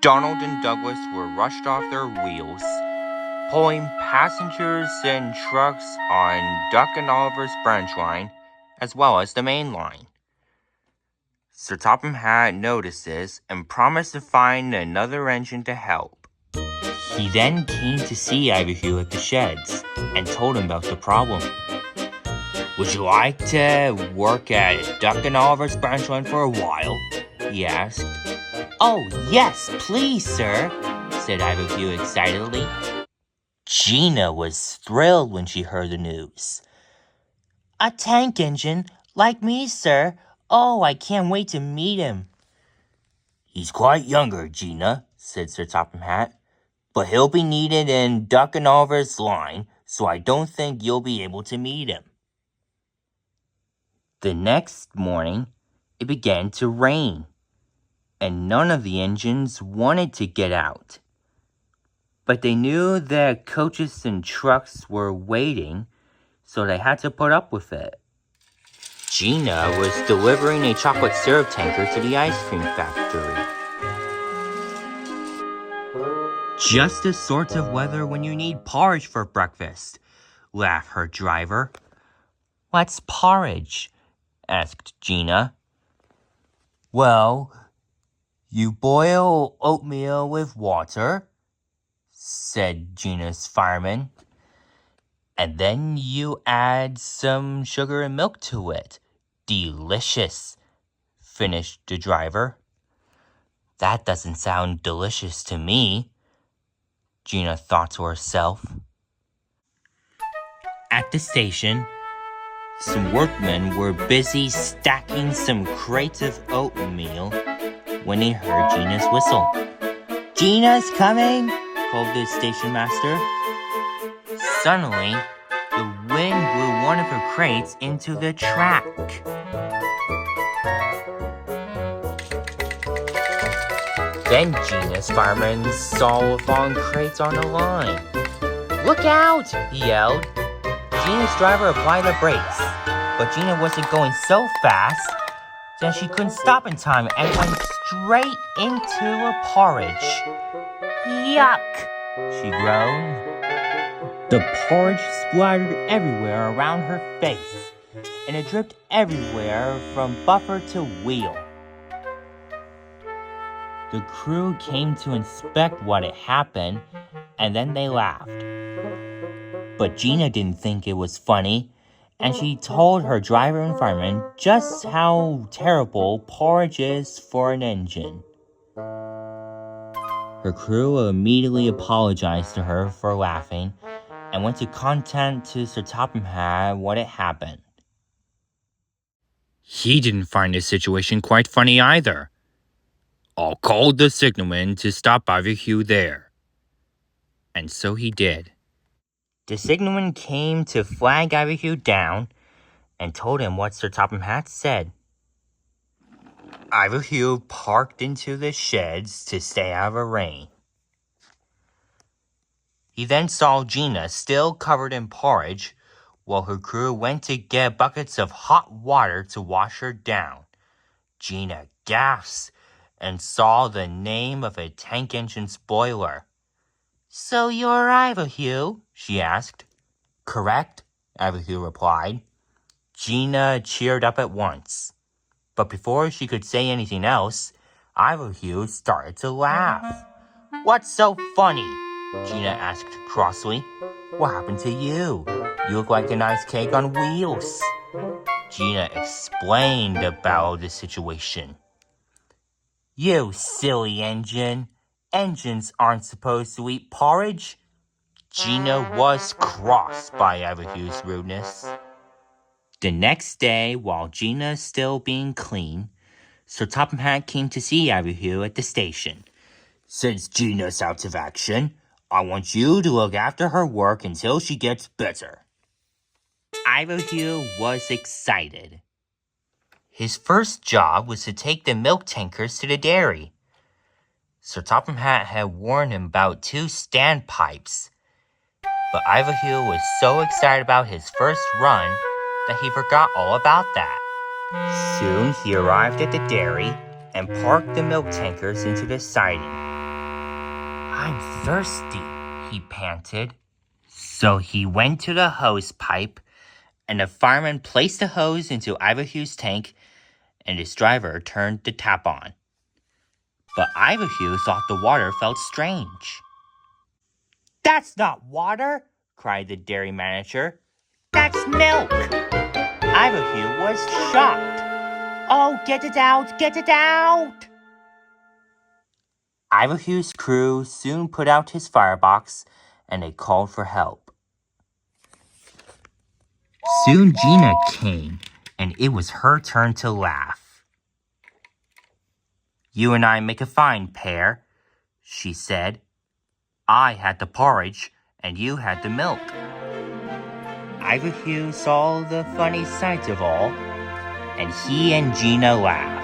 Donald and Douglas were rushed off their wheels, pulling passengers and trucks on Duck and Oliver's branch line, as well as the main line. Sir Topham Hatt noticed this and promised to find another engine to help. He then came to see Ivo Hugh at the sheds and told him about the problem. "Would you like to work at Duck and Oliver's branch line for a while?" he asked. "Oh, yes, please, sir," said Ivo Hugh excitedly. Gina was thrilled when she heard the news. "A tank engine, like me, sir. Oh, I can't wait to meet him." "He's quite younger, Gina," said Sir Topham Hatt, "but he'll be needed in Duck and Oliver's line, so I don't think you'll be able to meet him." The next morning, it began to rain, and none of the engines wanted to get out. But they knew that coaches and trucks were waiting, so they had to put up with it. Gina was delivering a chocolate syrup tanker to the ice cream factory. "Just the sort of weather when you need porridge for breakfast," laughed her driver. "What's porridge?" asked Gina. "Well, you boil oatmeal with water," said Gina's fireman, "and then you add some sugar and milk to it. Delicious," finished the driver. "That doesn't sound delicious to me," Gina thought to herself. At the station, some workmen were busy stacking some crates of oatmeal when they heard Gina's whistle. "Gina's coming!" called the station master. Suddenly, the wind blew one of her crates into the track. Then Gina's fireman saw the fallen crates on the line. "Look out!" he yelled. Gina's driver applied the brakes, but Gina wasn't going so fast that she couldn't stop in time and went straight into a porridge. "Yuck!" she groaned. The porridge splattered everywhere around her face, and it dripped everywhere from buffer to wheel. The crew came to inspect what had happened, and then they laughed. But Gina didn't think it was funny, and she told her driver and fireman just how terrible porridge is for an engine. Her crew immediately apologized to her for laughing and went to content to Sir Topham Hatt what had happened. He didn't find the situation quite funny either. "I'll call the signalman to stop Ivo Hugh there." And so he did. The signalman came to flag Ivo Hugh down and told him what Sir Topham Hatt said. Ivo Hugh parked into the sheds to stay out of the rain. He then saw Gina still covered in porridge, while her crew went to get buckets of hot water to wash her down. Gina gasped and saw the name of a tank engine's boiler. "So you're Ivo Hugh?" she asked. "Correct," Ivo Hugh replied. Gina cheered up at once. But before she could say anything else, Ivo Hugh started to laugh. "What's so funny?" Gina asked crossly. "What happened to you? You look like an ice cake on wheels." Gina explained about the situation. "You silly engine. Engines aren't supposed to eat porridge." Gina was crossed by Ivo Hugh's rudeness. The next day, while Gina's still being clean, Sir Topham Hatt came to see Ivo Hugh at the station. "Since Gina's out of action, I want you to look after her work until she gets better." Ivo Hugh was excited. His first job was to take the milk tankers to the dairy. Sir Topham Hatt had warned him about 2 standpipes, but Ivo Hugh was so excited about his first run that he forgot all about that. Soon he arrived at the dairy and parked the milk tankers into the siding. I'm thirsty, he panted. So he went to the hose pipe, and the fireman placed the hose into Ivo Hugh's tank, and his driver turned the tap on. But Ivo Hugh thought the water felt strange. "That's not water!" cried the dairy manager. "That's milk!" Ivo Hugh was shocked. "Oh, get it out! Get it out!" Ivo Hugh's crew soon put out his firebox, and they called for help. Soon Gina came, and it was her turn to laugh. "You and I make a fine pair," she said. "I had the porridge, and you had the milk." Ivo Hugh saw the funny sight of all, and he and Gina laughed.